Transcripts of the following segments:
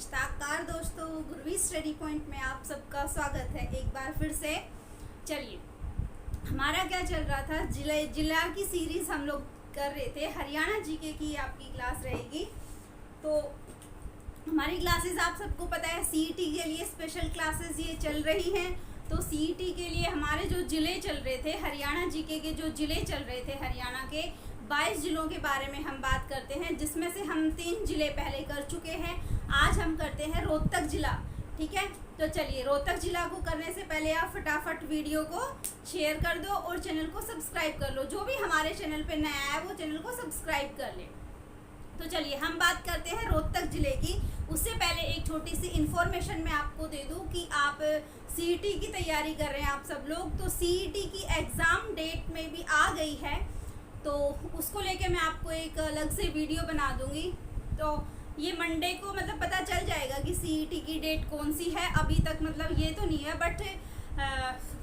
नमस्कार दोस्तों, गुरवी study point में आप सबका स्वागत है एक बार फिर से। चलिए, हमारा क्या चल रहा था, जिला की सीरीज हम लोग कर रहे थे। हरियाणा जीके की आपकी क्लास रहेगी। तो हमारी क्लासेस आप सबको पता है सीईटी के लिए स्पेशल क्लासेस ये चल रही हैं। तो सीईटी के लिए हमारे जो जिले चल रहे थे, हरियाणा जीके के जो जिले चल रहे थे, हरियाणा के 22 जिलों के बारे में हम बात करते हैं, जिसमें से हम 3 जिले पहले कर चुके हैं। आज हम करते हैं रोहतक जिला। ठीक है, तो चलिए, रोहतक जिला को करने से पहले आप फटाफट वीडियो को शेयर कर दो और चैनल को सब्सक्राइब कर लो। जो भी हमारे चैनल पे नया है वो चैनल को सब्सक्राइब कर ले। तो चलिए, हम बात करते हैं रोहतक जिले की। उससे पहले एक छोटी सी इन्फॉर्मेशन मैं आपको दे दूं कि आप सीईटी की तैयारी कर रहे हैं आप सब लोग, तो सीईटी की एग्ज़ाम डेट में भी आ गई है। तो उसको लेके मैं आपको एक अलग से वीडियो बना दूंगी। तो ये मंडे को मतलब पता चल जाएगा कि सीईटी की डेट कौन सी है। अभी तक मतलब ये तो नहीं है, बट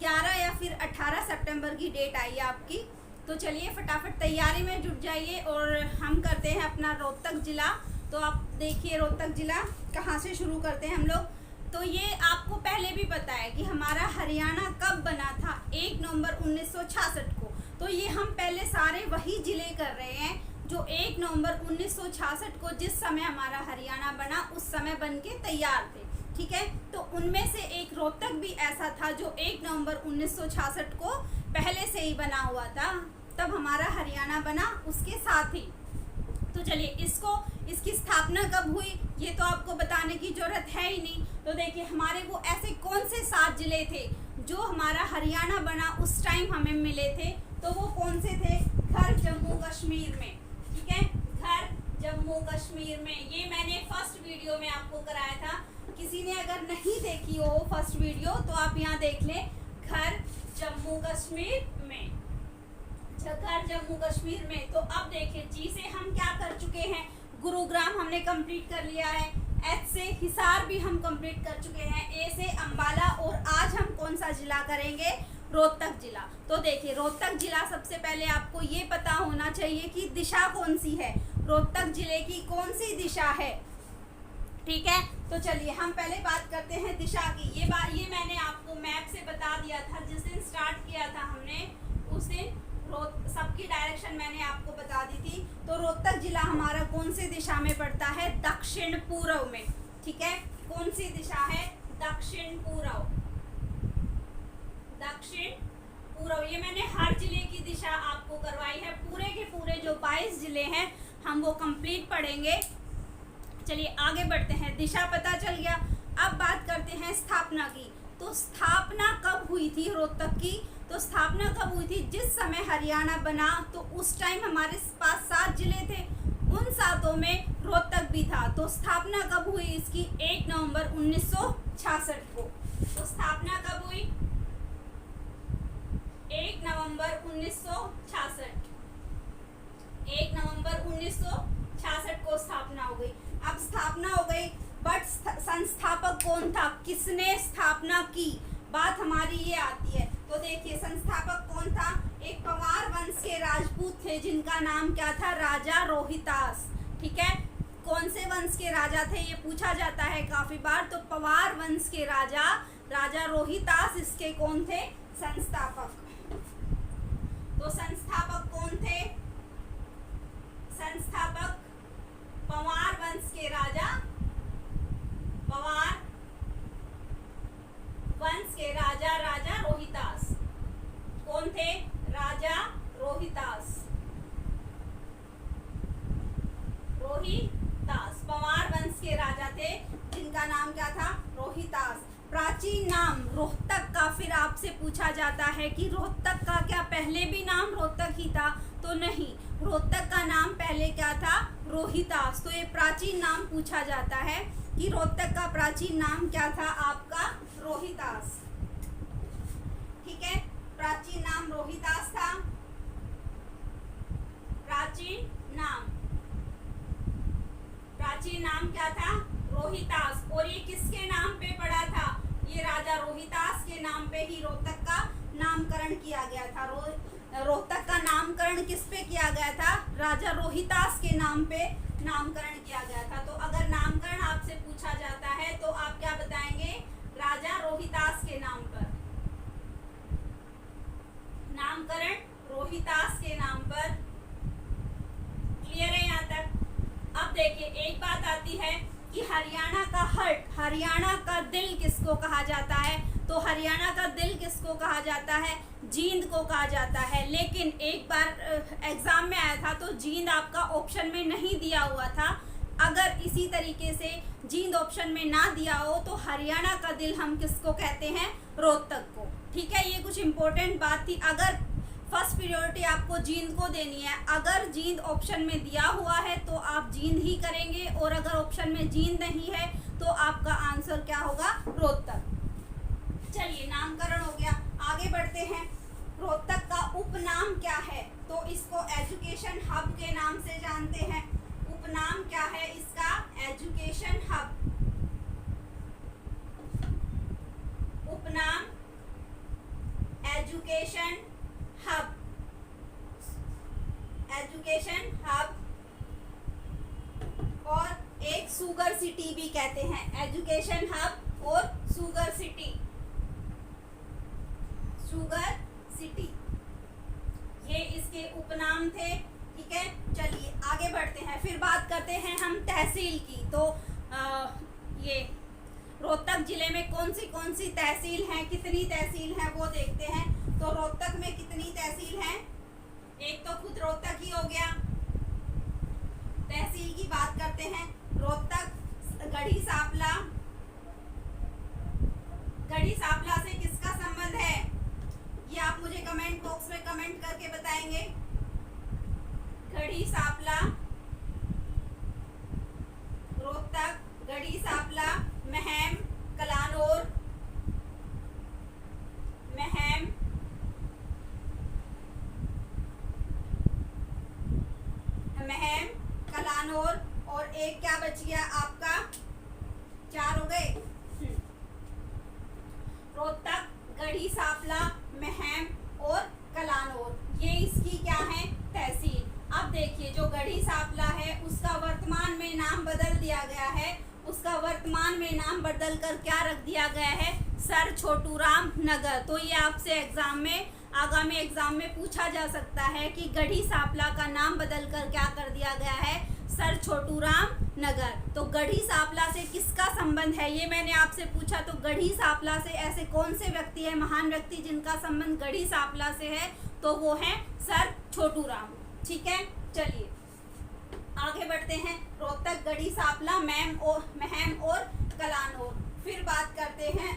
11 या फिर 18 सितंबर की डेट आई है आपकी। तो चलिए, फटाफट तैयारी में जुट जाइए और हम करते हैं अपना रोहतक जिला। तो आप देखिए, रोहतक जिला कहाँ से शुरू करते हैं हम लोग। तो ये आपको पहले भी पता है कि हमारा हरियाणा कब बना था, 1 नवंबर 1966 को। तो ये हम पहले सारे वही जिले कर रहे हैं जो 1 नवंबर 1966 को, जिस समय हमारा हरियाणा बना, उस समय बन के तैयार थे। ठीक है, तो उनमें से एक रोहतक भी ऐसा था जो 1 नवंबर 1966 को पहले से ही बना हुआ था, तब हमारा हरियाणा बना उसके साथ ही। तो चलिए, इसकी स्थापना कब हुई ये तो आपको बताने की जरूरत है ही नहीं। तो देखिए, हमारे वो ऐसे कौन से 7 जिले थे जो हमारा हरियाणा बना उस टाइम हमें मिले थे। तो वो कौन से थे? घर जम्मू कश्मीर में। ठीक है, घर जम्मू कश्मीर में। ये मैंने फर्स्ट वीडियो में आपको कराया था। किसी ने अगर नहीं देखी हो फर्स्ट वीडियो तो आप यहाँ देख लें, घर जम्मू कश्मीर में, घर जम्मू कश्मीर में। तो अब देखिए, जी से हम क्या कर चुके हैं, गुरुग्राम हमने कंप्लीट कर लिया है, एच से हिसार भी हम कंप्लीट कर चुके हैं, ए से अंबाला, और आज हम कौन सा जिला करेंगे? रोहतक जिला। तो देखिए, रोहतक जिला सबसे पहले आपको ये पता होना चाहिए कि दिशा कौन सी है, रोहतक जिले की कौन सी दिशा है। ठीक है, तो चलिए हम पहले बात करते हैं दिशा की। ये मैंने आपको मैप से बता दिया था जिस दिन स्टार्ट किया था हमने, उस दिन सबकी डायरेक्शन मैंने आपको बता दी थी। तो रोहतक जिला हमारा कौन सी दिशा में पड़ता है? दक्षिण पूर्व में। ठीक है, कौन सी दिशा है? दक्षिण पूर्व। दक्षिण पूर्व, ये मैंने हर जिले की दिशा आपको करवाई है। पूरे के पूरे जो 22 जिले हैं हम वो कंप्लीट पढ़ेंगे। चलिए आगे बढ़ते हैं। दिशा पता चल गया, अब बात करते हैं स्थापना की। तो स्थापना कब हुई थी रोहतक की? तो स्थापना कब हुई थी? जिस समय हरियाणा बना तो उस टाइम हमारे पास 7 जिले थे, उन 7 में रोहतक भी था। तो स्थापना कब हुई इसकी? 1 नवंबर 1966 को। तो स्थापना कब हुई? 1 नवंबर 1966। 1 नवंबर 1966 को स्थापना हो गई। अब स्थापना हो गई, बट संस्थापक कौन था, किसने स्थापना की, बात हमारी ये आती है। तो देखिए, संस्थापक कौन था? एक पवार वंश के राजपूत थे जिनका नाम क्या था? राजा रोहितास। ठीक है, कौन से वंश के राजा थे ये पूछा जाता है काफी बार। तो पवार वंश के राजा रोहितास इसके कौन थे? संस्थापक। तो संस्थापक कौन थे? संस्थापक पवार वंश के राजा, पवार वंश के राजा रोहितास। कौन थे? राजा रोहितास। पवार वंश के राजा थे जिनका नाम क्या था? रोहितास। प्राचीन नाम रोहतक का फिर आपसे पूछा जाता है कि रोहतक का क्या पहले भी नाम रोहतक ही था? तो नहीं, रोहतक का नाम पहले क्या था? रोहितास। तो ये प्राचीन नाम पूछा जाता है कि रोहतक का प्राचीन नाम क्या था आपका? रोहितास। ठीक है, प्राचीन नाम रोहितास था। प्राचीन नाम क्या था? रोहितास। और ये किसके नाम पे पड़ा था? ये राजा रोहितास के नाम पे ही रोहतक का नामकरण किया गया था। रोहतक का नामकरण किस पे किया गया था? राजा रोहितास के नाम पे नामकरण किया गया था। तो अगर नामकरण आपसे आपसे पूछा जाता है तो आप क्या बताएंगे? राजा रोहितास के नाम पर, नामकरण रोहितास के नाम पर। क्लियर है यहाँ तक? अब देखिए एक बात आती है कि हरियाणा का हार्ट, हरियाणा का दिल किसको कहा जाता है? तो हरियाणा का दिल किसको कहा जाता है? जींद को कहा जाता है। लेकिन एक बार एग्जाम में आया था तो जींद आपका ऑप्शन में नहीं दिया हुआ था। अगर इसी तरीके से जींद ऑप्शन में ना दिया हो तो हरियाणा का दिल हम किसको कहते हैं? रोहतक को। ठीक है, ये कुछ इंपॉर्टेंट बात थी। अगर फर्स्ट प्रायोरिटी आपको जींद को देनी है, अगर जींद ऑप्शन में दिया हुआ है तो आप जींद ही करेंगे, और अगर ऑप्शन में जींद नहीं है तो आपका आंसर क्या होगा? रोहतक। चलिए नामकरण हो गया, आगे बढ़ते हैं। रोहतक का उपनाम क्या है? तो इसको एजुकेशन हब के नाम से जानते हैं। उपनाम क्या है इसका? Education hub. उपनाम एजुकेशन हब, एजुकेशन हब, और एक सुगर सिटी भी कहते हैं। एजुकेशन हब और सुगर सिटी, सुगर सिटी, ये इसके उपनाम थे। ठीक है, चलिए आगे बढ़ते हैं। फिर बात करते हैं हम तहसील की। तो ये रोहतक जिले में कौन सी तहसील हैं, कितनी तहसील हैं वो देखते हैं। तो रोहतक में कितनी तहसील हैं? एक तो खुद रोहतक ही हो गया। तहसील की बात करते हैं। रोहतक गढ़ी सांपला, गढ़ी सांपला से किसका संबंध है? ये आप मुझे कमेंट बॉक्स में कमेंट करके बताएंगे। गढ़ी सांपला, रोहतक, गढ़ी सांपला, महम, कलानौर, महम, महम, कलानौर, और एक क्या बच गया आपका? 4 हो गए। रोहतक, गढ़ी सांपला, महम और कलानौर, ये इसकी क्या है? तहसील। अब देखिए जो गढ़ी सांपला है उसका वर्तमान में नाम बदल दिया गया है। उसका वर्तमान में नाम बदल कर क्या रख दिया गया है? सर छोटूराम नगर। तो ये आपसे एग्जाम में, आगामी एग्जाम में पूछा जा सकता है कि गढ़ी सांपला का नाम बदल कर क्या कर दिया गया है? सर छोटूराम नगर। तो गढ़ी सांपला से किसका संबंध है ये मैंने आपसे पूछा। तो गढ़ी सांपला से ऐसे कौन से व्यक्ति है, महान व्यक्ति जिनका संबंध गढ़ी सांपला से है? तो वो है सर छोटूराम। ठीक है, चलिए आगे बढ़ते हैं। रोहतक, गढ़ी सांपला, महम और कलानौर। फिर बात करते हैं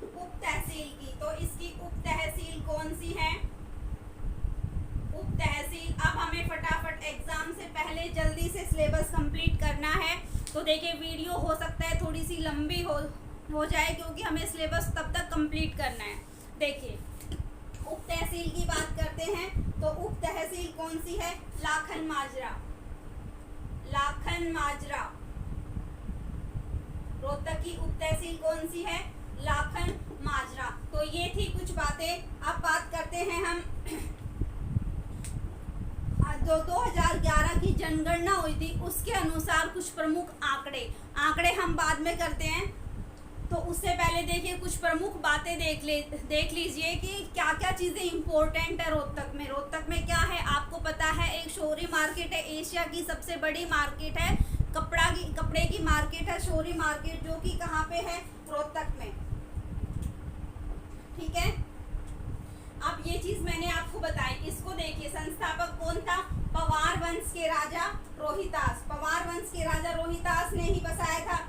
उप तहसील की। तो इसकी उप तहसील कौन सी है? उप तहसील। अब हमें फटाफट एग्जाम से पहले जल्दी से सिलेबस कंप्लीट करना है। तो देखिए वीडियो हो सकता है थोड़ी सी लंबी हो जाए, क्योंकि हमें सिलेबस तब तक कंप्लीट करना है। देखिए उप तहसील की बात करते हैं। तो उप तहसील कौन सी है? लाखन माजरा, लाखन माजरा। रोहतक की उप तहसील कौन सी है? लाखन माजरा। तो ये थी कुछ बातें। अब बात करते हैं हम जो 2011 की जनगणना हुई थी उसके अनुसार कुछ प्रमुख आंकड़े हम बाद में करते हैं। तो उससे पहले देखिए कुछ प्रमुख बातें देख लीजिए कि क्या क्या चीज़ें इम्पोर्टेंट है रोहतक में। रोहतक में क्या है आपको पता है? एक शोरी मार्केट है, एशिया की सबसे बड़ी मार्केट है, कपड़े की मार्केट है शोरी मार्केट, जो कि कहाँ पे है? रोहतक में। ठीक है, अब ये चीज मैंने आपको बताई। इसको देखिए, संस्थापक कौन था? पवार वंश के राजा रोहितास। पवार वंश के राजा रोहितास ने ही बसाया था।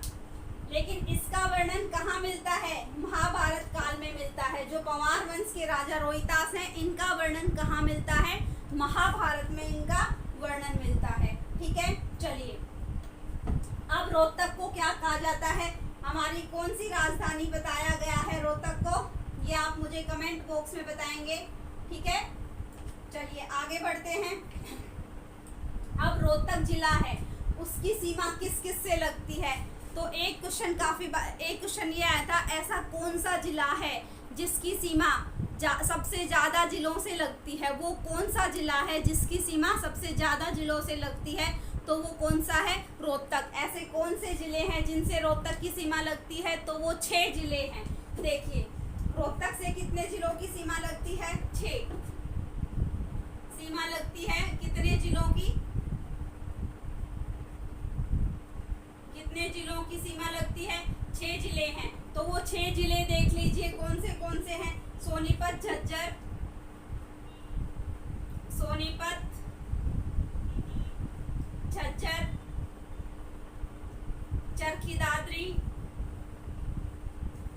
लेकिन इसका वर्णन कहाँ मिलता है? महाभारत काल में मिलता है। जो पवार वंश के राजा रोहितास हैं इनका वर्णन कहाँ मिलता है? महाभारत में इनका वर्णन मिलता है। ठीक है, चलिए अब रोहतक को क्या कहा जाता है? हमारी कौन सी राजधानी बताया गया है रोहतक को? ये आप मुझे कमेंट बॉक्स में बताएंगे। ठीक है, चलिए आगे बढ़ते हैं। अब रोहतक जिला है, उसकी सीमा किस किस से लगती है? तो एक क्वेश्चन ये आया था, ऐसा कौन सा जिला है जिसकी सीमा सबसे ज्यादा जिलों से लगती है? वो कौन सा जिला है जिसकी सीमा सबसे ज्यादा जिलों से लगती है? तो तो वो कौन सा है? रोहतक। ऐसे कौन से जिले हैं जिनसे रोहतक की सीमा लगती है? तो वो 6 जिले हैं। देखिए, रोहतक से कितने जिलों की सीमा लगती है? 6 सीमा लगती है। कितने जिलों की? कितने जिलों की सीमा लगती है? 6 जिले हैं। तो वो 6 जिले देख लीजिए कौन से हैं। सोनीपत, झज्जर, सोनीपत, झज्जर, चरखी दादरी,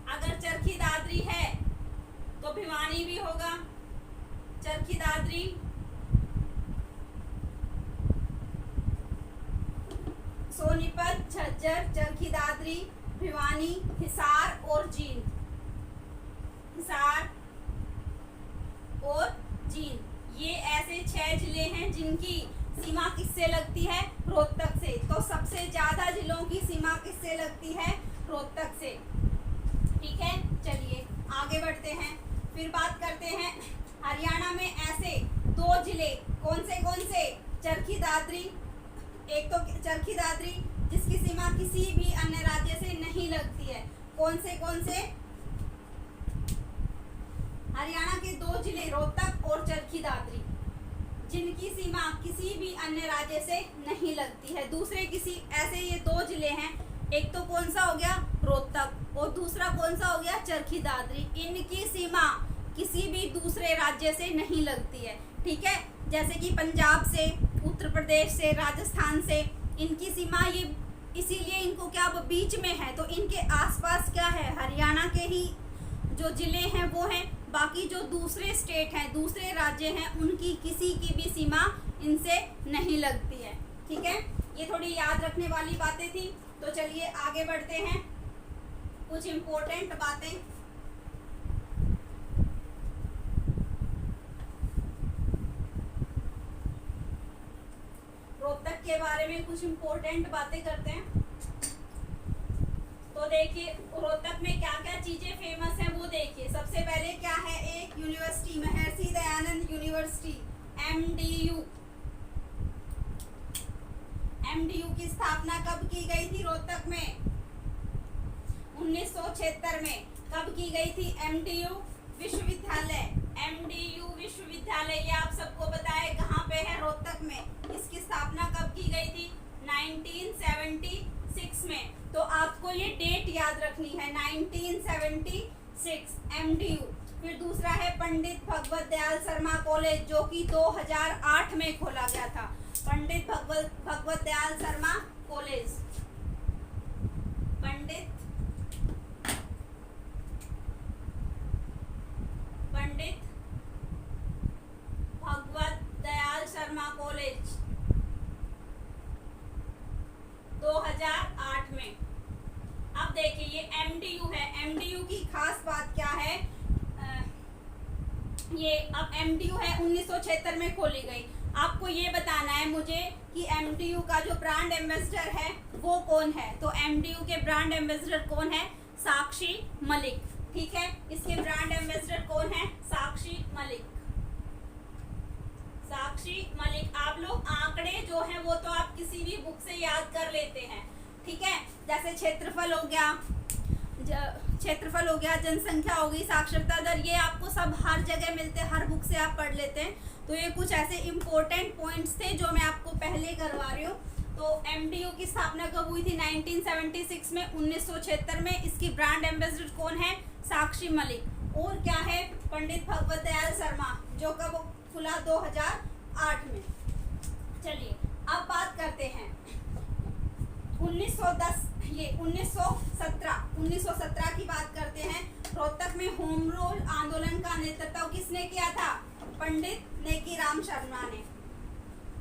अगर चरखी दादरी है तो भिवानी भी होगा। चरखी दादरी, सोनीपत, झज्जर, चरखी दादरी, भिवानी, हिसार और जींद। हिसार और जींद, ये ऐसे 6 जिले हैं जिनकी सीमा किससे लगती है? रोहतक से। तो सबसे ज्यादा जिलों की सीमा किससे लगती है? रोहतक से। ठीक है, चलिए आगे बढ़ते हैं। फिर बात करते हैं हरियाणा में ऐसे 2 जिले कौन से? चरखी दादरी, एक तो चरखी दादरी जिसकी सीमा किसी भी अन्य राज्य से नहीं लगती है। कौन से? हरियाणा के 2 जिले रोहतक और चरखी दादरी जिनकी सीमा किसी भी अन्य राज्य से नहीं लगती है। दूसरे किसी ऐसे ये 2 जिले हैं, एक तो कौन सा हो गया? रोहतक, और दूसरा कौन सा हो गया? चरखी दादरी। इनकी सीमा किसी भी दूसरे राज्य से नहीं लगती है। ठीक है, जैसे कि पंजाब से, उत्तर प्रदेश से, राजस्थान से, इनकी सीमा ये इसीलिए इनको क्या बीच में है। तो इनके आसपास क्या है? हरियाणा के ही जो जिले हैं वो हैं। बाकी जो दूसरे स्टेट हैं, दूसरे राज्य हैं, उनकी किसी की भी सीमा इनसे नहीं लगती है। ठीक है, ये थोड़ी याद रखने वाली बातें थी। तो चलिए आगे बढ़ते हैं। कुछ इम्पोर्टेंट बातें। रोहतक के बारे में कुछ इम्पोर्टेंट बातें करते हैं। तो देखिए, रोहतक में क्या क्या चीजें फेमस हैं वो देखिए। सबसे पहले क्या है? एक university, Maharshi Dayanand university, MDU। MDU की स्थापना कब की गई थी रोहतक में? 1976 में। कब की गई थी? MDU विश्वविद्यालय। MDU विश्वविद्यालय, ये आप सबको पता है कहाँ पे है? रोहतक में। इसकी स्थापना कब की गई थी? 1976 में। तो आपको ये डेट याद रखनी है, 1976 MDU। फिर दूसरा है पंडित भगवत दयाल शर्मा कॉलेज, जो कि 2008 में खोला गया था। पंडित भगवत दयाल शर्मा कॉलेज, पंडित भगवत दयाल शर्मा कॉलेज 2008 में। अब देखिए, ये MDU है। MDU की खास बात क्या है? ये अब MDU है 1976 में खोली गई। आपको ये बताना है मुझे कि MDU का जो ब्रांड एम्बेसडर है वो कौन है। तो MDU के ब्रांड एम्बेसडर कौन है? साक्षी मलिक। ठीक है, इसके ब्रांड एम्बेसडर कौन है? साक्षी मलिक। साक्षी मलिक। आप लोग आंकड़े जो है वो तो आप किसी भी बुक से याद कर लेते हैं। ठीक है, जैसे क्षेत्रफल हो गया, जनसंख्या हो गई, साक्षरता दर, ये आपको सब हर जगह मिलते हैं, हर बुक से आप पढ़ लेते हैं। तो ये कुछ ऐसे इम्पोर्टेंट पॉइंट्स थे जो मैं आपको पहले करवा रही हूँ। तो MDU की स्थापना कब हुई थी? 1976 में, 1976 में। इसकी ब्रांड एम्बेसडर कौन है? साक्षी मलिक। और क्या है? पंडित भगवत दयाल शर्मा, जो कब खुला? 2008 में। चलिए अब बात करते हैं 1917 की बात करते हैं। रोहतक में होम रूल आंदोलन का नेतृत्व किसने किया था? पंडित नेकीराम शर्मा ने।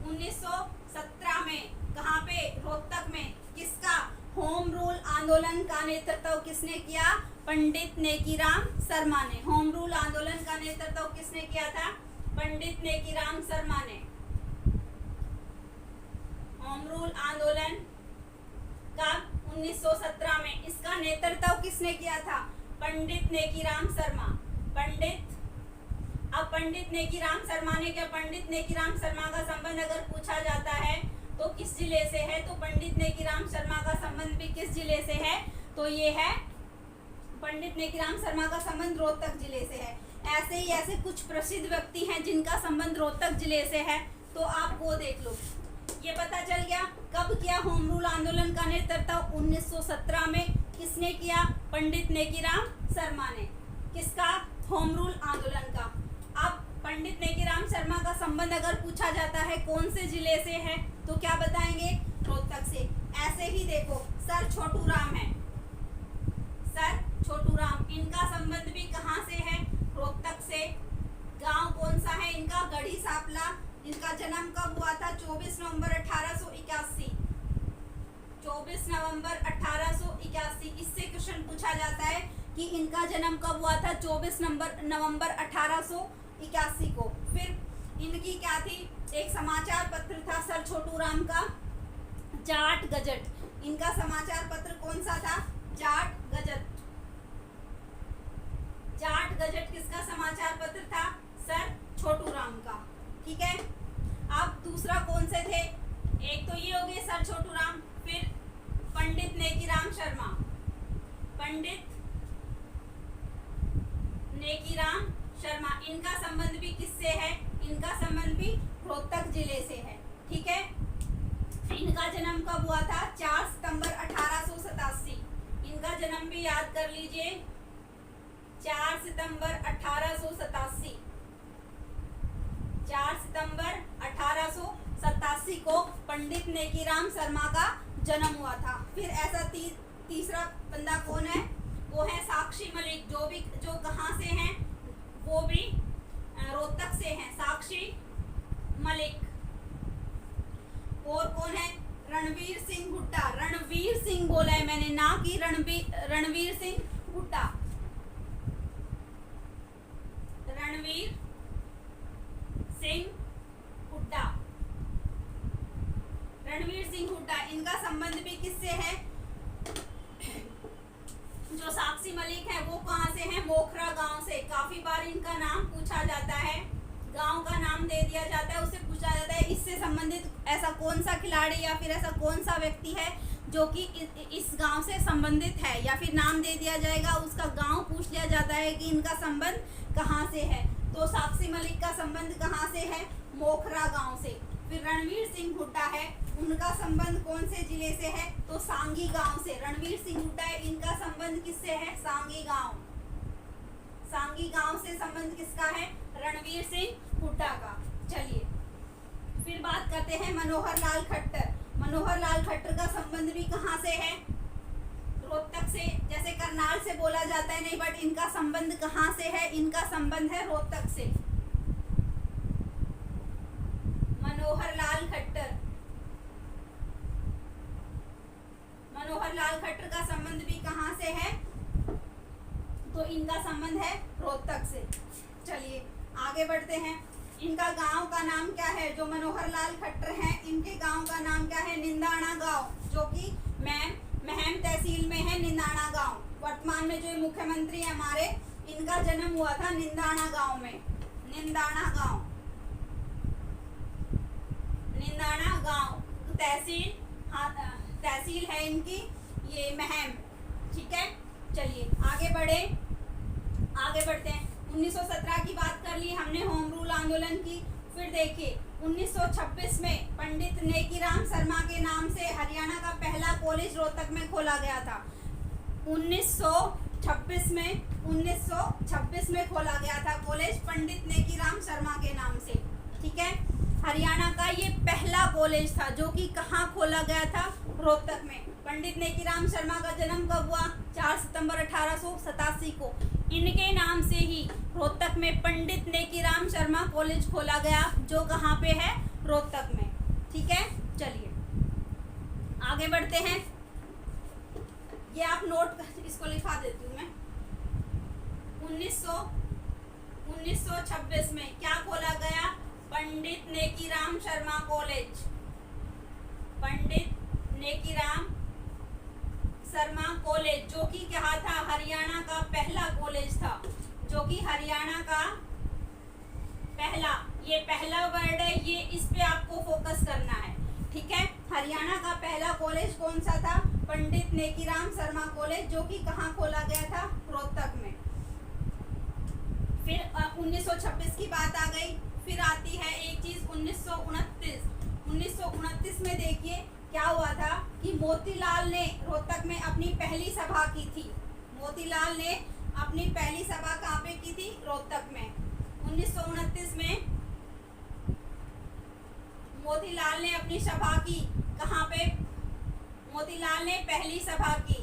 1917 में कहाँ पे? रोहतक में। किसका? होम रूल आंदोलन का नेतृत्व किसने किया? पंडित नेकीराम शर्मा ने। होम रूल आंदोलन का नेतृत्व किसने किया था? पंडित नेकीराम शर्मा ने। होम रूल आंदोलन कब? 1917 में। इसका नेतृत्व किसने किया था? पंडित नेकीराम शर्मा। अब पंडित नेकीराम शर्मा ने क्या? पंडित नेकीराम शर्मा का संबंध अगर पूछा जाता है तो किस जिले से है? तो पंडित नेकीराम शर्मा का संबंध भी किस जिले से है? तो ये है पंडित नेकीराम शर्मा का संबंध रोहतक जिले से है। ऐसे ही ऐसे कुछ प्रसिद्ध व्यक्ति हैं जिनका संबंध रोहतक जिले से है, तो आप वो देख लो। ये पता चल गया कब किया होम रूल आंदोलन का नेतृत्व? 1917 में। किसने किया? पंडित नेकीराम शर्मा ने। किसका? होम रूल आंदोलन का। अब पंडित नेकीराम शर्मा का संबंध अगर पूछा जाता है कौन से जिले से है, तो क्या बताएंगे? रोहतक से। ऐसे ही देखो सर छोटू राम है, सर छोटू राम, इनका संबंध भी कहाँ से है? रोहतक से। गांव कौन सा है इनका? गढ़ी सापला। इनका जन्म कब हुआ था? 24 नवंबर 1881। 24 नवंबर 1881। इससे क्वेश्चन पूछा जाता है कि इनका जन्म कब हुआ था? 24 नवंबर 1881 को। फिर इनकी क्या थी? एक समाचार पत्र था सर छोटू राम का, जाट गजट। इनका समाचार पत्र कौन सा था? जाट गजट। जाट गजट किसका समाचार पत्र था? सर छोटू राम का। ठीक है। अब दूसरा कौन से थे? एक तो ये हो गए सर छोटू राम, फिर पंडित नेकीराम शर्मा। पंडित नेकीराम शर्मा, इनका संबंध भी किससे है? इनका संबंध भी रोहतक जिले से है। ठीक है। इनका जन्म कब हुआ था? 4 सितंबर 1887। इनका जन्म भी याद कर लीजिए, 4 सितंबर 1887। 4 सितंबर 1887 को पंडित नेकीराम शर्मा का जन्म हुआ था। फिर ऐसा तीसरा बंदा कौन है? वो है साक्षी मलिक, जो कहाँ से हैं? वो भी रोहतक से हैं, साक्षी मलिक। और कौन है? रणवीर सिंह हुड्डा। रणवीर सिंह बोला है मैंने, ना कि रणवीर सिंह हुड्डा। रणवीर सिंह हुड्डा। रणवीर सिंह हुड्डा, इनका संबंध भी किससे है? जो साक्षी मलिक है वो कहाँ से है? मोखरा गांव से। काफी बार इनका नाम पूछा जाता है, गांव का नाम दे दिया जाता है, उससे पूछा जाता है इससे संबंधित ऐसा कौन सा खिलाड़ी या फिर ऐसा कौन सा व्यक्ति है जो कि इस गांव से संबंधित है, या फिर नाम दे दिया जाएगा, उसका गांव पूछ लिया जाता है कि इनका संबंध कहाँ से है। तो साक्षी मलिक का संबंध कहाँ से है? मोखरा गांव से। फिर रणवीर सिंह हुड्डा है, उनका संबंध कौन से जिले से है? तो सांगी गांव से। रणवीर सिंह हुड्डा है, इनका संबंध किससे है? सांगी गांव। सांगी गांव से संबंध किसका है? रणवीर सिंह हुड्डा का। चलिए फिर बात करते हैं मनोहर लाल खट्टर। मनोहर लाल खट्टर का संबंध भी कहाँ से है? रोहतक से। जैसे करनाल से बोला जाता है नहीं, बट इनका संबंध कहाँ से है? इनका संबंध है रोहतक से। मनोहर लाल खट्टर। मनोहर लाल खट्टर का संबंध भी कहाँ से है? तो इनका संबंध है रोहतक से। चलिए आगे बढ़ते हैं। इनका गांव का नाम क्या है? जो मनोहर लाल खट्टर हैं, इनके गांव का नाम क्या है? निंदाना गांव, जो कि महम तहसील में है निंदाना गांव। वर्तमान में जो मुख्यमंत्री है हमारे, इनका जन्म हुआ था निंदाना गांव में। निंदाना गांव, निंदाना गांव तहसील, हाँ तहसील है इनकी ये महम। ठीक है। चलिए आगे बढ़ते हैं। 1917 की बात कर ली हमने, होम रूल आंदोलन की। फिर देखिए 1926 में पंडित नेकीराम शर्मा के नाम से हरियाणा का पहला कॉलेज रोहतक में खोला गया था। 1926 में खोला गया था कॉलेज पंडित नेकीराम शर्मा के नाम से। ठीक है। हरियाणा का ये पहला कॉलेज था जो कि कहाँ खोला गया था? रोहतक में। पंडित नेकीराम शर्मा का जन्म कब हुआ? 4 सितंबर 1887 को। इनके नाम से ही रोहतक में पंडित नेकीराम शर्मा कॉलेज खोला गया, जो कहाँ पे है? रोहतक में। ठीक है। चलिए आगे बढ़ते हैं। ये आप नोट, इसको लिखा देती हूँ मैं। 1926 में क्या खोला गया? पंडित नेकीराम शर्मा कॉलेज। पंडित नेकीराम शर्मा कॉलेज, जो कि क्या था? हरियाणा का पहला कॉलेज था, जो कि हरियाणा का पहला, ये पहला वर्ड है, ये इस पे आपको फोकस करना है। ठीक है। हरियाणा का पहला कॉलेज कौन सा था? पंडित नेकीराम शर्मा कॉलेज, जो कि कहाँ खोला गया था? रोहतक में। फिर 1926 की बात आ गई। फिर आती है एक चीज 1929 में देखिए क्या हुआ था कि मोतीलाल ने रोहतक में अपनी पहली सभा की थी। मोतीलाल ने अपनी पहली सभा कहाँ पे की थी? रोहतक में। 1929 में मोतीलाल ने अपनी सभा की कहाँ पे? मोतीलाल ने पहली सभा की,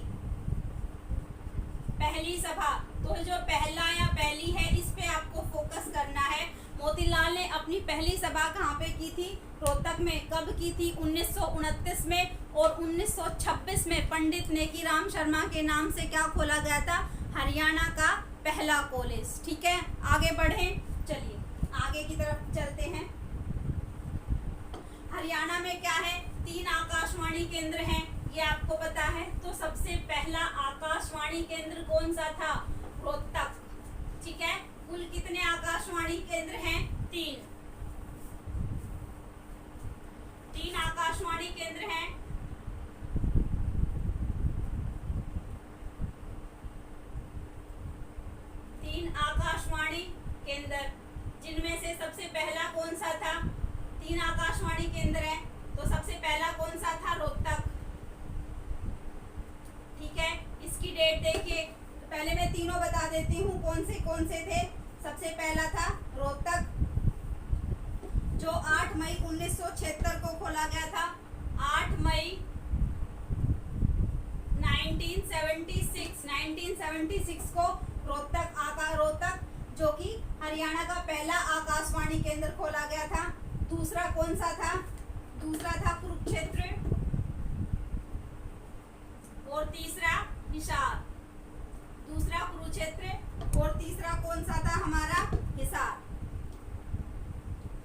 पहली सभा। तो जो पहला या पहली है इस पे आपको फोकस करना है। मोतीलाल ने अपनी पहली सभा कहाँ पे की थी? रोहतक में। कब की थी? 1929 में। और 1926 में पंडित नेकीराम शर्मा के नाम से क्या खोला गया था? हरियाणा का पहला कॉलेज। ठीक है, आगे बढ़ें, चलिए आगे की तरफ चलते हैं। हरियाणा में क्या है? 3 आकाशवाणी केंद्र हैं, ये आपको पता है। तो सबसे पहला आकाशवाणी केंद्र कौन सा था? रोहतक। ठीक है, कुल कितने आकाशवाणी केंद्र हैं? 3 आकाशवाणी केंद्र हैं। आकाशवाणी केंद्र, जिनमें से सबसे पहला कौन सा था? 3 आकाशवाणी केंद्र है, तो सबसे पहला कौन सा था? रोहतक। ठीक है, इसकी डेट देखिए, पहले मैं तीनों बता देती हूँ कौन से थे। सबसे पहला था रोहतक, जो 8 मई 1976 को खोला गया था। 8 मई 1976 को रोहतक जो कि हरियाणा का पहला आकाशवाणी केंद्र खोला गया था। दूसरा कौन सा था? दूसरा था कुरुक्षेत्र और तीसरा हिसार। दूसरा कुरुक्षेत्र और तीसरा कौन सा था? हमारा हिसार।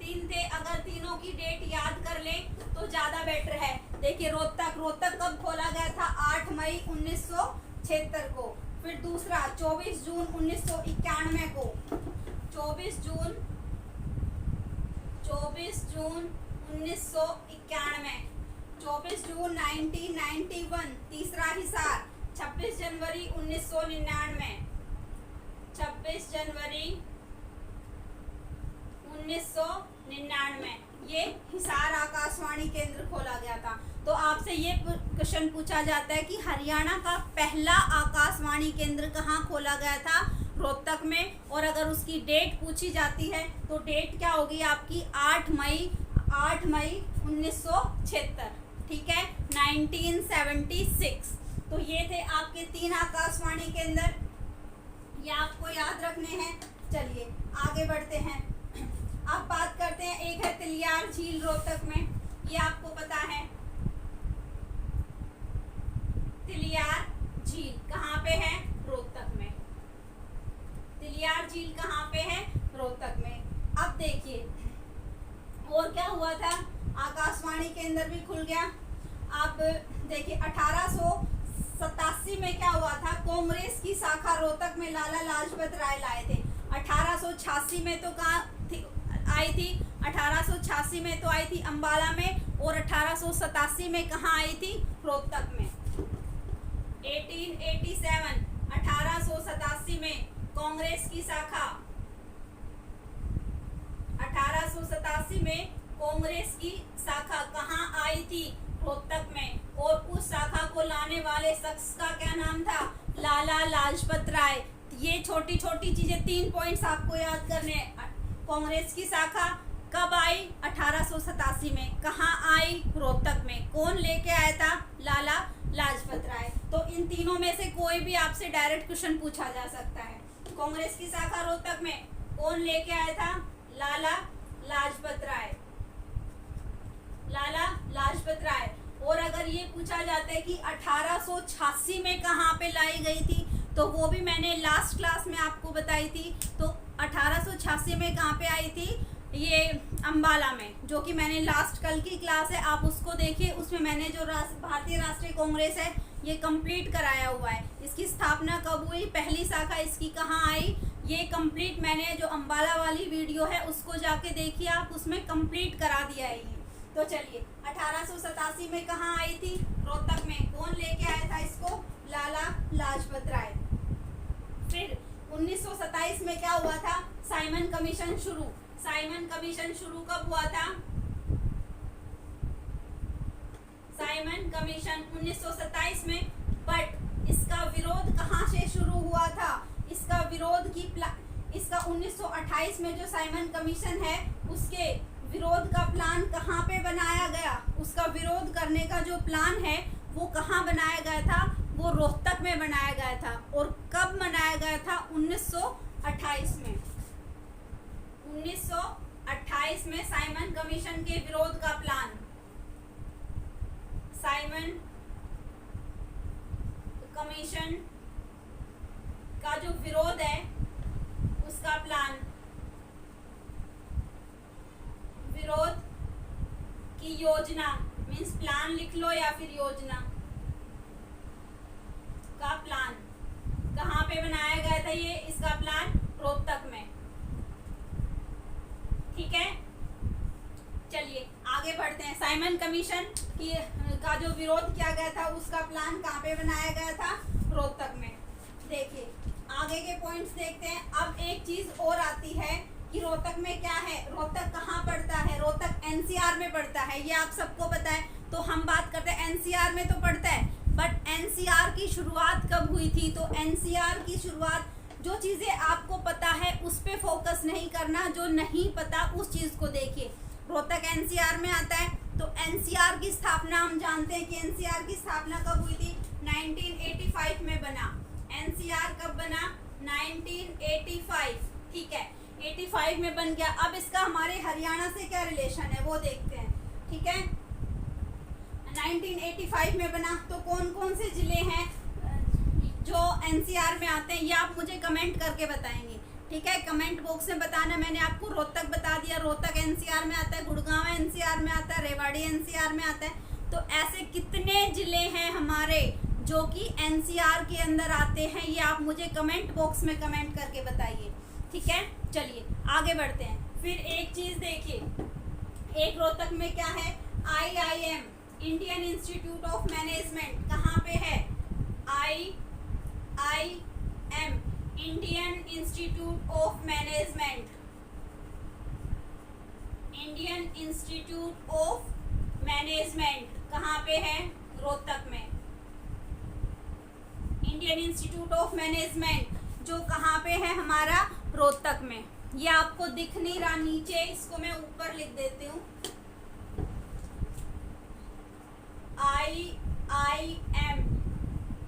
3 थे, अगर तीनों की डेट याद कर लें तो ज्यादा बेटर है। देखिए रोहतक कब खोला गया था? 8 मई 1976 को। फिर दूसरा 24 जून 1991 को। 24 जून 1991। 24 जून 1991 तीसरा हिसार। 26 जनवरी 1999। 26 जनवरी 1999 ये हिसार आकाशवाणी केंद्र खोला गया था। तो आपसे ये क्वेश्चन पूछा जाता है कि हरियाणा का पहला आकाशवाणी केंद्र कहाँ खोला गया था? रोहतक में। और अगर उसकी डेट पूछी जाती है तो डेट क्या होगी आपकी? 8 मई 1976। ठीक है, 1976। तो ये थे आपके 3 आकाशवाणी केंद्र, ये आपको याद रखने हैं। चलिए आगे बढ़ते हैं। अब बात करते हैं, एक है तिलियार झील रोहतक में, ये आपको पता है। तिलियार झील कहाँ पे है? रोहतक में। तिलियार झील कहाँ पे है? रोहतक में। अब देखिए और क्या हुआ था? आकाशवाणी केंद्र भी खुल गया। अब देखिए 1887 में क्या हुआ था? कांग्रेस की शाखा रोहतक में लाला लाजपत राय लाए थे। 1886 में तो कहाँ आई थी? 1886 में तो आई थी अंबाला में, और 1887 में कहाँ आई थी? रोहतक में। 1887 में कांग्रेस की शाखा 1887 में कांग्रेस की शाखा कहाँ आई थी? रोहतक में। और उस शाखा को लाने वाले शख्स का क्या नाम था? लाला लाजपत राय। ये छोटी छोटी चीजें 3 पॉइंट्स आपको याद करने हैं। कांग्रेस की शाखा कब आई? 1887 में। कहाँ आई? रोहतक में। कौन लेके आया था? लाला लाजपत राय। तो इन तीनों में से कोई भी आपसे डायरेक्ट क्वेश्चन पूछा जा सकता है। कांग्रेस की शाखा रोहतक में कौन लेके आया था? लाला लाजपत राय। लाला लाजपत राय। और अगर ये पूछा जाता है कि 1886 में कहाँ पे लाई गई थी, तो वो भी मैंने लास्ट क्लास में आपको बताई थी। तो 1886 में कहाँ पे आई थी? ये अंबाला में, जो कि मैंने लास्ट कल की क्लास है, आप उसको देखिए। उसमें मैंने जो भारतीय राष्ट्रीय कांग्रेस है ये कंप्लीट कराया हुआ है। इसकी स्थापना कब हुई? पहली शाखा इसकी कहाँ आई? ये कंप्लीट मैंने जो अंबाला वाली वीडियो है उसको जाके देखिए आप, उसमें कंप्लीट करा दिया है ये। तो चलिए 1887 में कहाँ आई थी? रोहतक में। कौन लेके आया था इसको? लाला लाजपत राय। फिर 1927 में क्या हुआ था? साइमन कमीशन शुरू। साइमन कमीशन शुरू कब हुआ था? साइमन कमीशन 1927 में। बट इसका विरोध कहाँ से शुरू हुआ था? इसका विरोध की इसका 1928 में जो साइमन कमीशन है उसके विरोध का प्लान कहाँ पे बनाया गया? उसका विरोध करने का जो प्लान है वो कहाँ बनाया गया था? वो रोहतक में बनाया गया था। और कब बनाया गया था? 1928 में। 1928 में साइमन कमीशन के विरोध का प्लान, साइमन कमीशन का जो विरोध है उसका प्लान, विरोध की योजना, मीन्स प्लान लिख लो या फिर योजना का प्लान कहाँ पे बनाया गया था? ये इसका प्लान रोहतक में। ठीक है, चलिए आगे बढ़ते हैं। साइमन कमीशन की का जो विरोध किया गया था उसका प्लान कहाँ पे बनाया गया था? रोहतक में। देखिए आगे के पॉइंट्स देखते हैं। अब एक चीज और आती है कि रोहतक में क्या है? रोहतक कहाँ पड़ता है? रोहतक एनसीआर में पड़ता है, ये आप सबको पता है। तो हम बात करते हैं एनसीआर में तो पड़ता है, बट एनसीआर की शुरुआत कब हुई थी? तो एनसीआर की शुरुआत, जो चीजें आपको पता है उस पे फोकस नहीं करना, जो नहीं पता उस चीज को देखिए। रोहतक एनसीआर में आता है। तो एनसीआर की स्थापना हम जानते हैं कि एनसीआर की स्थापना कब हुई थी? 1985 में बना। एनसीआर कब बना? 1985। ठीक है, 85 में बन गया। अब इसका हमारे हरियाणा से क्या रिलेशन है वो देखते हैं। ठीक है, 1985 में बना। तो कौन कौन से जिले हैं जो एनसीआर में आते हैं ये आप मुझे कमेंट करके बताएंगे। ठीक है, कमेंट बॉक्स में बताना। मैंने आपको रोहतक बता दिया, रोहतक एनसीआर में आता है, गुड़गांव एनसीआर में आता है, रेवाड़ी एनसीआर में आता है। तो ऐसे कितने जिले हैं हमारे जो कि एनसीआर के अंदर आते हैं, ये आप मुझे कमेंट बॉक्स में कमेंट करके बताइए। ठीक है, चलिए आगे बढ़ते हैं। फिर एक चीज देखिए, एक रोहतक में क्या है? IIM, Indian institute of management. कहाँ पे है? IIM, Indian institute of management. Indian institute of management कहाँ पे है? रोहतक में। इंडियन इंस्टीट्यूट ऑफ मैनेजमेंट जो कहाँ पे है? हमारा रोहतक में। ये आपको दिख नहीं रहा नीचे, इसको मैं ऊपर लिख देती हूँ। IIM,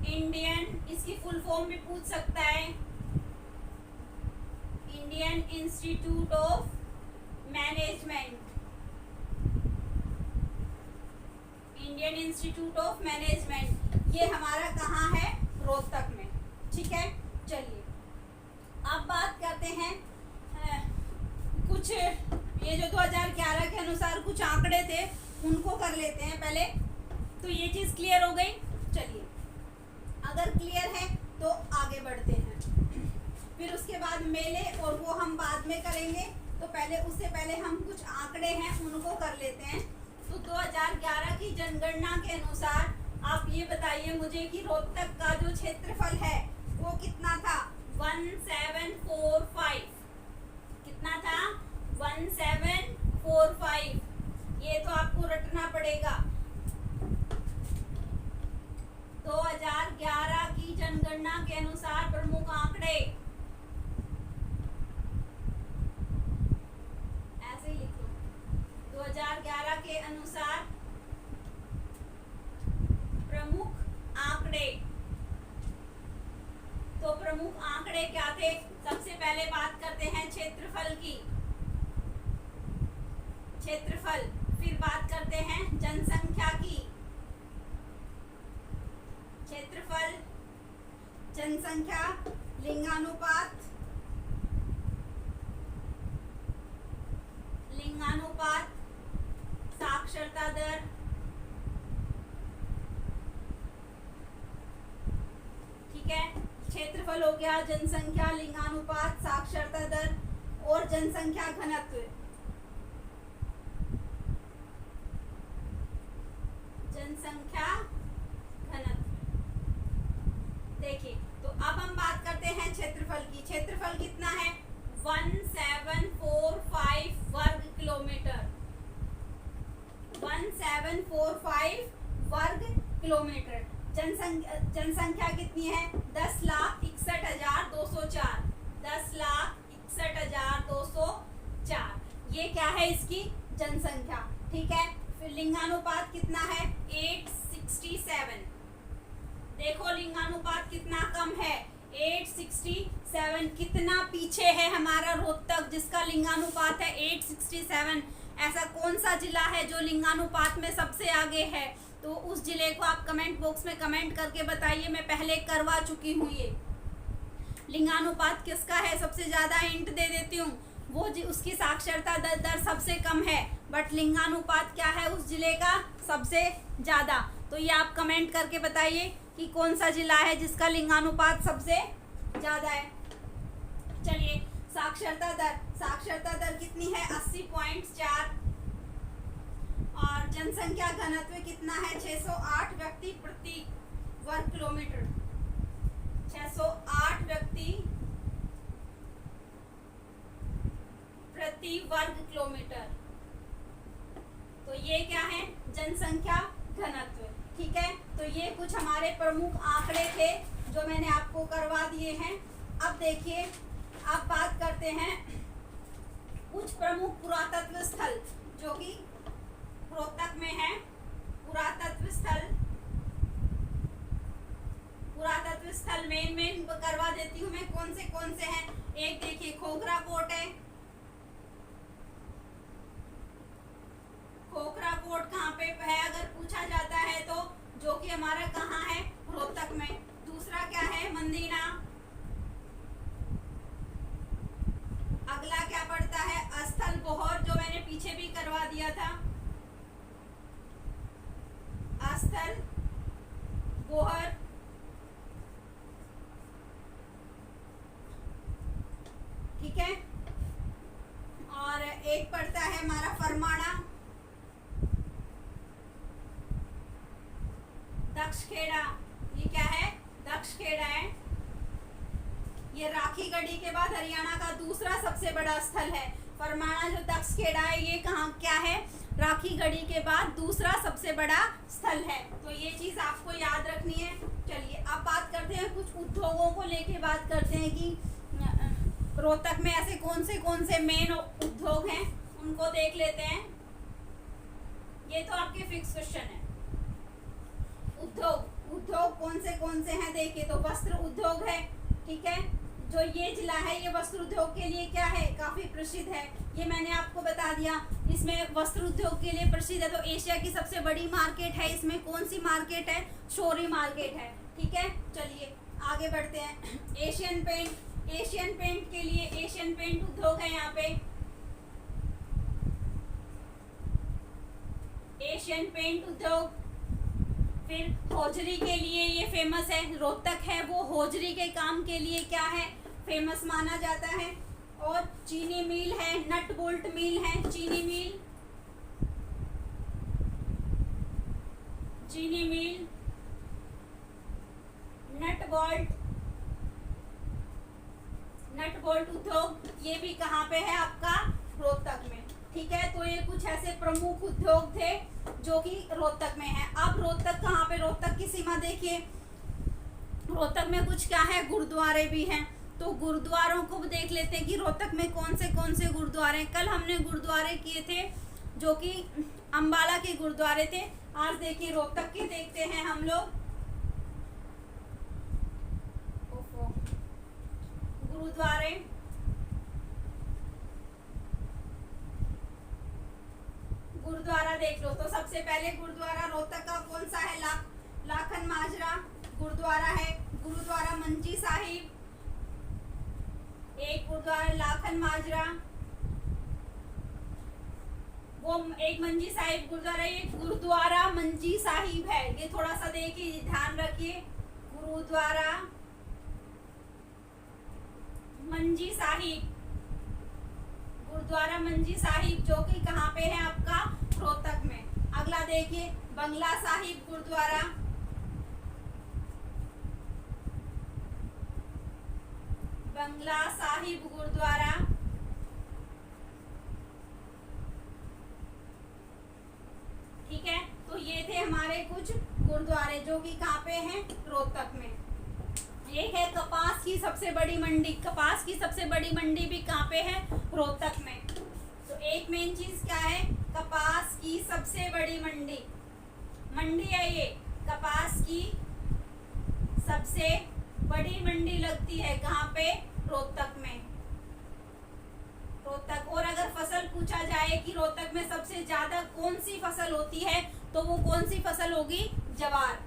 इंडियन, इसकी फुल फॉर्म भी पूछ सकता है, Indian institute of management. Indian institute of management ये हमारा कहाँ है? रोहतक में। ठीक है, चलिए अब बात करते हैं कुछ ये जो 2011 के अनुसार कुछ आंकड़े थे उनको कर लेते हैं पहले। तो ये चीज क्लियर हो गई। चलिए अगर क्लियर है तो आगे बढ़ते हैं। फिर उसके बाद मेले और वो हम बाद में करेंगे। तो पहले उससे पहले हम कुछ आंकड़े हैं उनको कर लेते हैं। तो 2011 की जनगणना के अनुसार आप ये बताइए मुझे कि रोहतक का जो क्षेत्रफल है वो कितना था? 1745। कितना था? 1745। ये तो आपको रटना पड़ेगा। 2011 की जनगणना के अनुसार प्रमुख आंकड़े, ऐसे ही लिखो। 2011 के अनुसार प्रमुख आंकड़े। तो प्रमुख आंकड़े क्या थे? सबसे पहले बात करते हैं क्षेत्रफल की, क्षेत्रफल। फिर बात करते हैं जनसंख्या की, क्षेत्रफल, जनसंख्या, लिंगानुपात, लिंगानुपात, साक्षरता दर, ठीक है। क्षेत्रफल हो गया, जनसंख्या, लिंगानुपात, साक्षरता दर और जनसंख्या घनत्व। जनसंख्या घनत्व। देखिए, तो अब हम बात करते हैं क्षेत्रफल की। क्षेत्रफल कितना है? 1745 वर्ग किलोमीटर। 1745 वर्ग किलोमीटर। जनसंख्या कितनी है? 10,61,204। 10,61,204 ये क्या है इसकी जनसंख्या। ठीक है, फिर लिंगानुपात कितना है? 867। देखो लिंगानुपात कितना कम है, 867। कितना पीछे है हमारा रोहतक जिसका लिंगानुपात है 867। ऐसा कौन सा जिला है जो लिंगानुपात में सबसे आगे है? तो उस जिले को आप कमेंट बॉक्स में कमेंट करके बताइए। मैं पहले करवा चुकी हूँ ये। लिंगानुपात किसका है सबसे ज्यादा? हिंट दे देती हूँ, वो उसकी साक्षरता दर सबसे कम है, बट लिंगानुपात क्या है उस जिले का? सबसे ज्यादा। तो ये आप कमेंट करके बताइए कि कौन सा जिला है जिसका लिंगानुपात सबसे ज्यादा है। चलिए, साक्षरता दर कितनी है? 80.4। और जनसंख्या घनत्व कितना है? 608 व्यक्ति प्रति वर्ग किलोमीटर। 608 व्यक्ति प्रति वर्ग किलोमीटर। तो ये क्या है? जनसंख्या घनत्व। ठीक है, तो ये कुछ हमारे प्रमुख आंकड़े थे जो मैंने आपको करवा दिए हैं। अब देखिए, अब बात करते हैं कुछ प्रमुख पुरातत्व स्थल जो कि रोहतक में है। पुरातत्व स्थल मेन करवा देती हूँ मैं। कौन से हैं? एक देखिए, खोखरा कोट है। खोखरा कोट कहाँ पे है अगर पूछा जाता है तो, जो कि हमारा कहाँ है? रोहतक में। दूसरा क्या है? मंदीना। अगला क्या पड़ता है? स्थल बोहर, जो मैंने पीछे भी करवा दिया था। स्थल बोहर। ठीक है, और एक पड़ता है हमारा फरमाना। दक्षखेड़ा, ये क्या है? दक्षखेड़ा है। ये राखी गढ़ी के बाद हरियाणा का दूसरा सबसे बड़ा स्थल है। फरमाना जो दक्षखेड़ा है ये कहाँ क्या है? राखी गढ़ी के बाद दूसरा सबसे बड़ा स्थल है। तो ये चीज आपको याद रखनी है। चलिए, अब बात करते हैं कुछ उद्योगों को लेके। बात करते हैं कि रोहतक में ऐसे कौन से मेन उद्योग हैं, उनको देख लेते हैं। ये तो आपके फिक्स क्वेश्चन है। उद्योग कौन से हैं? देखिए, तो वस्त्र उद्योग है। ठीक है, जो ये जिला है ये वस्त्र उद्योग के लिए क्या है? काफी प्रसिद्ध है। ये मैंने आपको बता दिया। इसमें वस्त्र उद्योग के लिए प्रसिद्ध है। तो एशिया की सबसे बड़ी मार्केट है। इसमें कौन सी मार्केट है? शोरी मार्केट है। ठीक है, चलिए आगे बढ़ते हैं। एशियन पेंट के लिए एशियन पेंट उद्योग है यहाँ पे। एशियन पेंट उद्योग। फिर होजरी के लिए ये फेमस है। रोहतक है वो होजरी के काम के लिए क्या है? फेमस माना जाता है। और चीनी मिल है, नट बोल्ट मिल है। चीनी मिल, नट बोल्ट उद्योग, ये भी कहाँ पे है? आपका रोहतक में। ठीक है, तो ये कुछ ऐसे प्रमुख उद्योग थे जो कि रोहतक में है। अब रोहतक कहाँ पे? रोहतक की सीमा देखिए। रोहतक में कुछ क्या है? गुरुद्वारे भी हैं। तो गुरुद्वारों को देख लेते हैं कि रोहतक में कौन से गुरुद्वारे हैं। कल हमने गुरुद्वारे किए थे जो कि अंबाला के गुरुद्वारे थे। आज देखिए रोहतक के देखते हैं हम लोग। गुरुद्वारा देख लो। तो सबसे पहले गुरुद्वारा रोहतक का कौन सा है? लाखन माजरा गुरुद्वारा है। गुरुद्वारा मंजी साहिब, एक गुरुद्वारा लाखन माजरा, वो एक मंजी साहिब गुरुद्वारा। ये गुरुद्वारा मंजी साहिब है। ये थोड़ा सा देखिए, ध्यान रखिए। गुरुद्वारा मंजी साहिब, गुरुद्वारा मंजी साहिब जो कि कहाँ पे है? आपका रोहतक में। अगला देखिए बंगला साहिब गुरुद्वारा, बंगला साहिब गुरुद्वारा, ठीक है। तो ये थे हमारे कुछ गुरुद्वारे जो कि कहाँ पे हैं, रोहतक में। एक है कपास की सबसे बड़ी मंडी, कपास की सबसे बड़ी मंडी भी कहाँ पे है, रोहतक में। तो एक मेन चीज क्या है, कपास की सबसे बड़ी मंडी, मंडी है ये, कपास की सबसे बड़ी मंडी लगती है कहाँ पे, रोहतक में, रोहतक। और अगर फसल पूछा जाए कि रोहतक में सबसे ज्यादा कौन सी फसल होती है, तो वो कौन सी फसल होगी, ज्वार।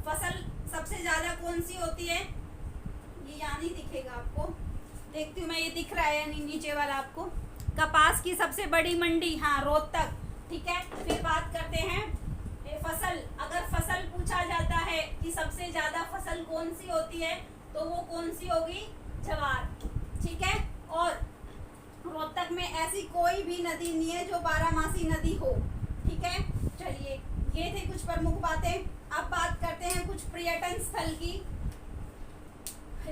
फसल सबसे ज्यादा कौन सी होती है, ये यहाँ नहीं दिखेगा आपको, देखती हूँ मैं, ये दिख रहा है या नहीं नीचे वाला आपको, कपास की सबसे बड़ी मंडी, हाँ रोहतक, ठीक है। फिर बात करते हैं फसल, अगर फसल पूछा जाता है कि सबसे ज्यादा फसल कौन सी होती है, तो वो कौन सी होगी, ज्वार, ठीक है। और रोहतक में ऐसी कोई भी नदी नहीं है जो बारहमासी नदी हो, ठीक है। चलिए, ये थे कुछ प्रमुख बातें। अब बात करते हैं कुछ पर्यटन स्थल की।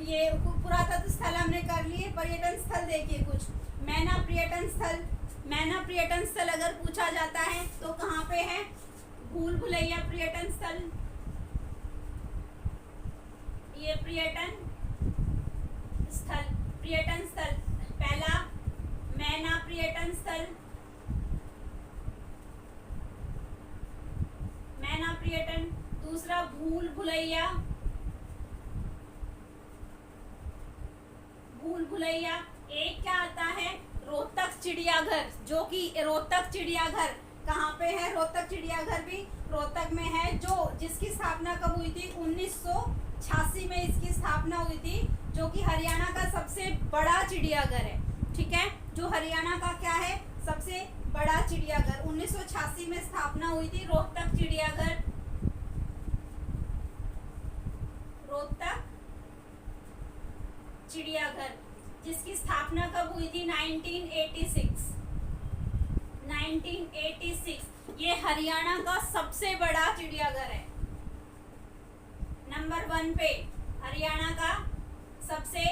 ये पुरातत्व स्थल हमने कर लिए, पर्यटन स्थल देखिए कुछ। मैना पर्यटन स्थल, मैना पर्यटन स्थल अगर पूछा जाता है तो कहाँ पे है, भूल भुलैया पर्यटन स्थल, ये पर्यटन स्थल, पर्यटन स्थल पहला मैना पर्यटन स्थल, मैना पर्यटन, दूसरा भूल भुलैया, भूल भुलैया। एक क्या आता है, रोहतक चिड़ियाघर, जो कि रोहतक चिड़ियाघर कहाँ पे है, रोहतक चिड़ियाघर भी रोहतक में है, जो जिसकी स्थापना कब हुई थी, 1986 में इसकी स्थापना हुई थी, जो कि हरियाणा का सबसे बड़ा चिड़ियाघर है, ठीक है। जो हरियाणा का क्या है, सबसे बड़ा चिड़ियाघर, 1986 में स्थापना हुई थी रोहतक चिड़ियाघर, रोहतक चिड़ियाघर, जिसकी स्थापना कब हुई थी, 1986, 1986। ये हरियाणा का सबसे बड़ा चिड़ियाघर है, नंबर 1 पे हरियाणा का सबसे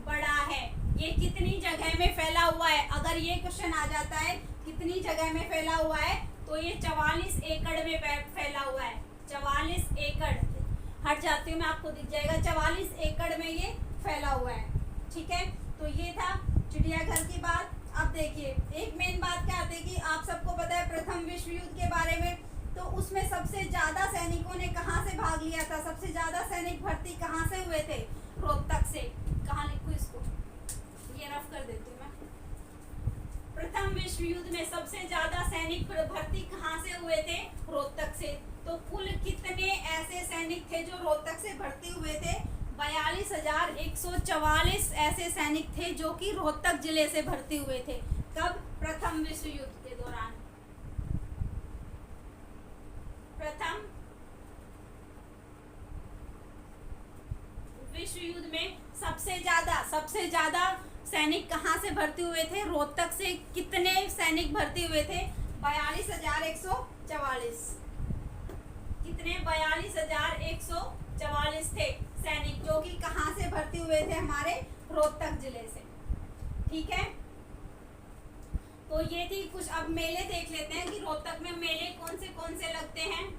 बड़ा है। ये कितनी जगह में फैला हुआ है, अगर ये क्वेश्चन आ जाता है कितनी जगह में फैला हुआ है, तो ये 44 एकड़ में फैला हुआ है, 44 एकड़, हट जाती हूँ मैं, आपको दिख जाएगा, 44 एकड़ में ये फैला हुआ है, ठीक है। तो ये था चिड़ियाघर की बात। अब देखिए, एक मेन बात क्या आती है कि आप सबको पता है प्रथम विश्व युद्ध के बारे में, तो उसमें सबसे ज्यादा सैनिकों ने कहाँ से भाग लिया था, सबसे ज्यादा सैनिक भर्ती कहाँ से हुए थे, रोहतक से। कहाँ लिखूं इसको, ये रफ कर देती हूँ मैं। प्रथम विश्व युद्ध में सबसे ज्यादा सैनिक भर्ती कहाँ से हुए थे, रोहतक से। तो कुल कितने ऐसे सैनिक थे जो रोहतक से भर्ती हुए थे, 42,144 ऐसे सैनिक थे जो कि रोहतक जिले से भर्ती हुए थे। कब, प्रथम विश्व युद्ध के दौरान। प्रथम विश्व युद्ध में सबसे ज्यादा सैनिक कहाँ से भर्ती हुए थे, रोहतक से। कितने सैनिक भर्ती हुए थे, 42,144, कितने, 42,144 थे सैनिक, जो कि कहाँ से भर्ती हुए थे, हमारे रोहतक जिले से, ठीक है। तो ये थी कुछ। अब मेले देख लेते हैं कि रोहतक में मेले कौन से लगते हैं,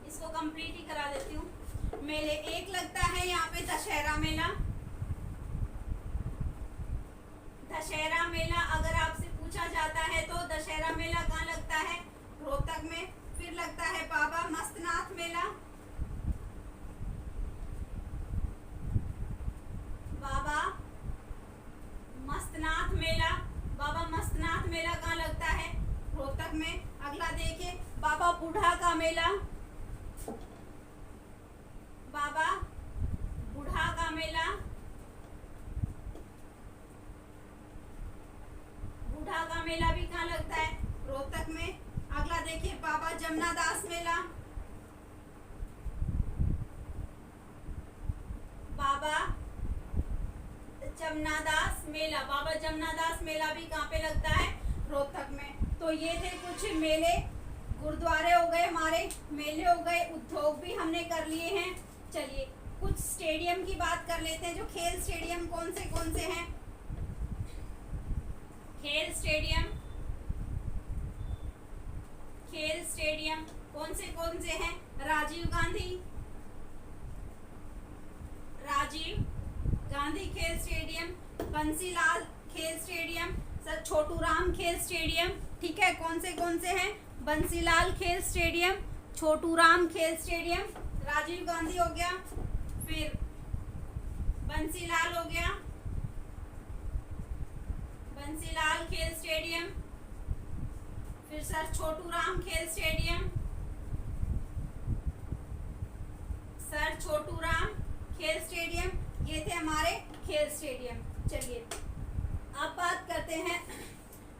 इसको कंप्लीट ही करा देती हूँ। मेले एक लगता है यहाँ पे दशहरा मेला, दशहरा मेला अगर आपसे पूछा जाता है तो दशहरा मेला कहाँ लगता है, रोहतक में। फिर लगता है बाबा मस्तनाथ मेला, बाबा मस्तनाथ मेला, बाबा मस्तनाथ मेला कहाँ लगता है, रोहतक में। अगला देखिए बाबा बूढ़ा का मेला, बाबा बूढ़ा का मेला, बूढ़ा का मेला भी कहाँ लगता है, रोहतक में। अगला देखिए बाबा जमुना दास मेला, बाबा जमुना दास मेला, बाबा जमुना दास मेला भी कहाँ पे लगता है, रोहतक में। तो ये थे कुछ मेले गुरुद्वारे हो गए, हमारे मेले हो गए, उद्योग भी हमने कर लिए हैं। चलिए कुछ स्टेडियम की बात कर लेते हैं। जो खेल स्टेडियम कौन से हैं? खेल स्टेडियम कौन से हैं? राजीव गांधी खेल स्टेडियम, बंसीलाल खेल स्टेडियम, सर छोटू राम खेल स्टेडियम। ठीक है, कौन से हैं? बंसीलाल खेल स्टेडियम, छोटू राम खेल स्टेडियम, राजीव गांधी हो गया, फिर बंसीलाल हो गया, बंसीलाल खेल स्टेडियम, फिर सर छोटू राम खेल स्टेडियम, सर छोटू राम खेल स्टेडियम। ये थे हमारे खेल स्टेडियम। चलिए अब बात करते हैं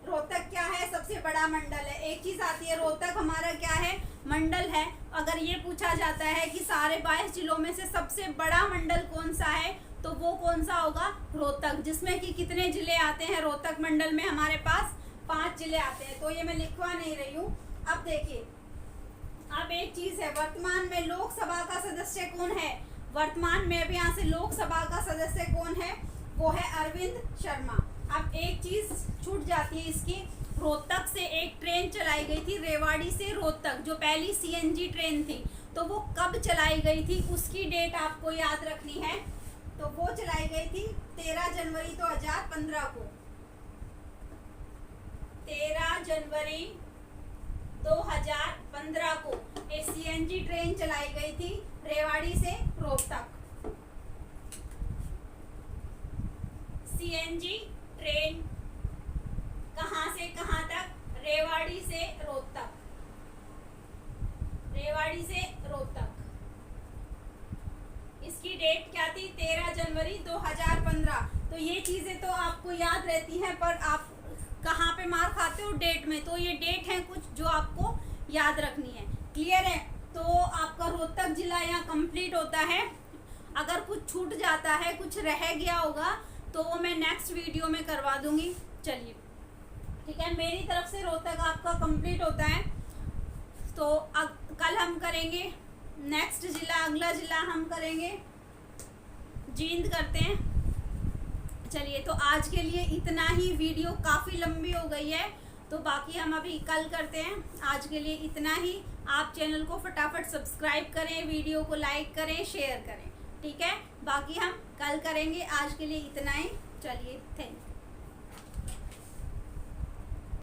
रोहतक क्या है? सबसे बड़ा मंडल है। एक चीज आती है, रोहतक हमारा क्या है? मंडल है। अगर ये पूछा जाता है कि सारे 22 जिलों में से सबसे बड़ा मंडल कौन सा है, तो वो कौन सा होगा? रोहतक, जिसमें कि कितने जिले आते हैं रोहतक मंडल में? हमारे पास 5 जिले आते हैं। तो ये मैं लिखवा नहीं रही हूँ। अब देखिए, अब एक चीज है, वर्तमान में लोकसभा का सदस्य कौन है? वर्तमान में अभी यहाँ से लोकसभा का सदस्य कौन है? वो है अरविंद शर्मा। अब एक चीज छूट जाती है इसकी, रोहतक से एक ट्रेन चलाई गई थी, रेवाड़ी से रोहतक, जो पहली सीएनजी ट्रेन थी। तो वो कब चलाई गई थी, उसकी डेट आपको याद रखनी है। तो वो चलाई गई थी 13 जनवरी 2015 को। 13 जनवरी 2015 को एक सीएनजी ट्रेन चलाई गई थी रेवाड़ी से रोहतक। सीएनजी ट्रेन कहां से कहां तक? रेवाड़ी से रोहतक, रेवाड़ी से रोहतक। इसकी डेट क्या थी? 13 जनवरी 2015। तो ये चीजें तो आपको याद रहती हैं, पर आप कहाँ पे मार खाते हो? डेट में। तो ये डेट है कुछ जो आपको याद रखनी है। क्लियर है? तो आपका रोहतक जिला यहाँ कंप्लीट होता है। अगर कुछ छूट जाता है, कुछ रह गया होगा, तो वो मैं नेक्स्ट वीडियो में करवा दूंगी। चलिए ठीक है, मेरी तरफ से रोहतक आपका कंप्लीट होता है। तो कल हम करेंगे नेक्स्ट जिला, अगला जिला हम करेंगे जींद करते हैं। चलिए, तो आज के लिए इतना ही। वीडियो काफ़ी लंबी हो गई है, तो बाकी हम अभी कल करते हैं। आज के लिए इतना ही। आप चैनल को फटाफट सब्सक्राइब करें, वीडियो को लाइक करें, शेयर करें। ठीक है, बाकी हम कल करेंगे। आज के लिए इतना ही। चलिए, थैंक यू।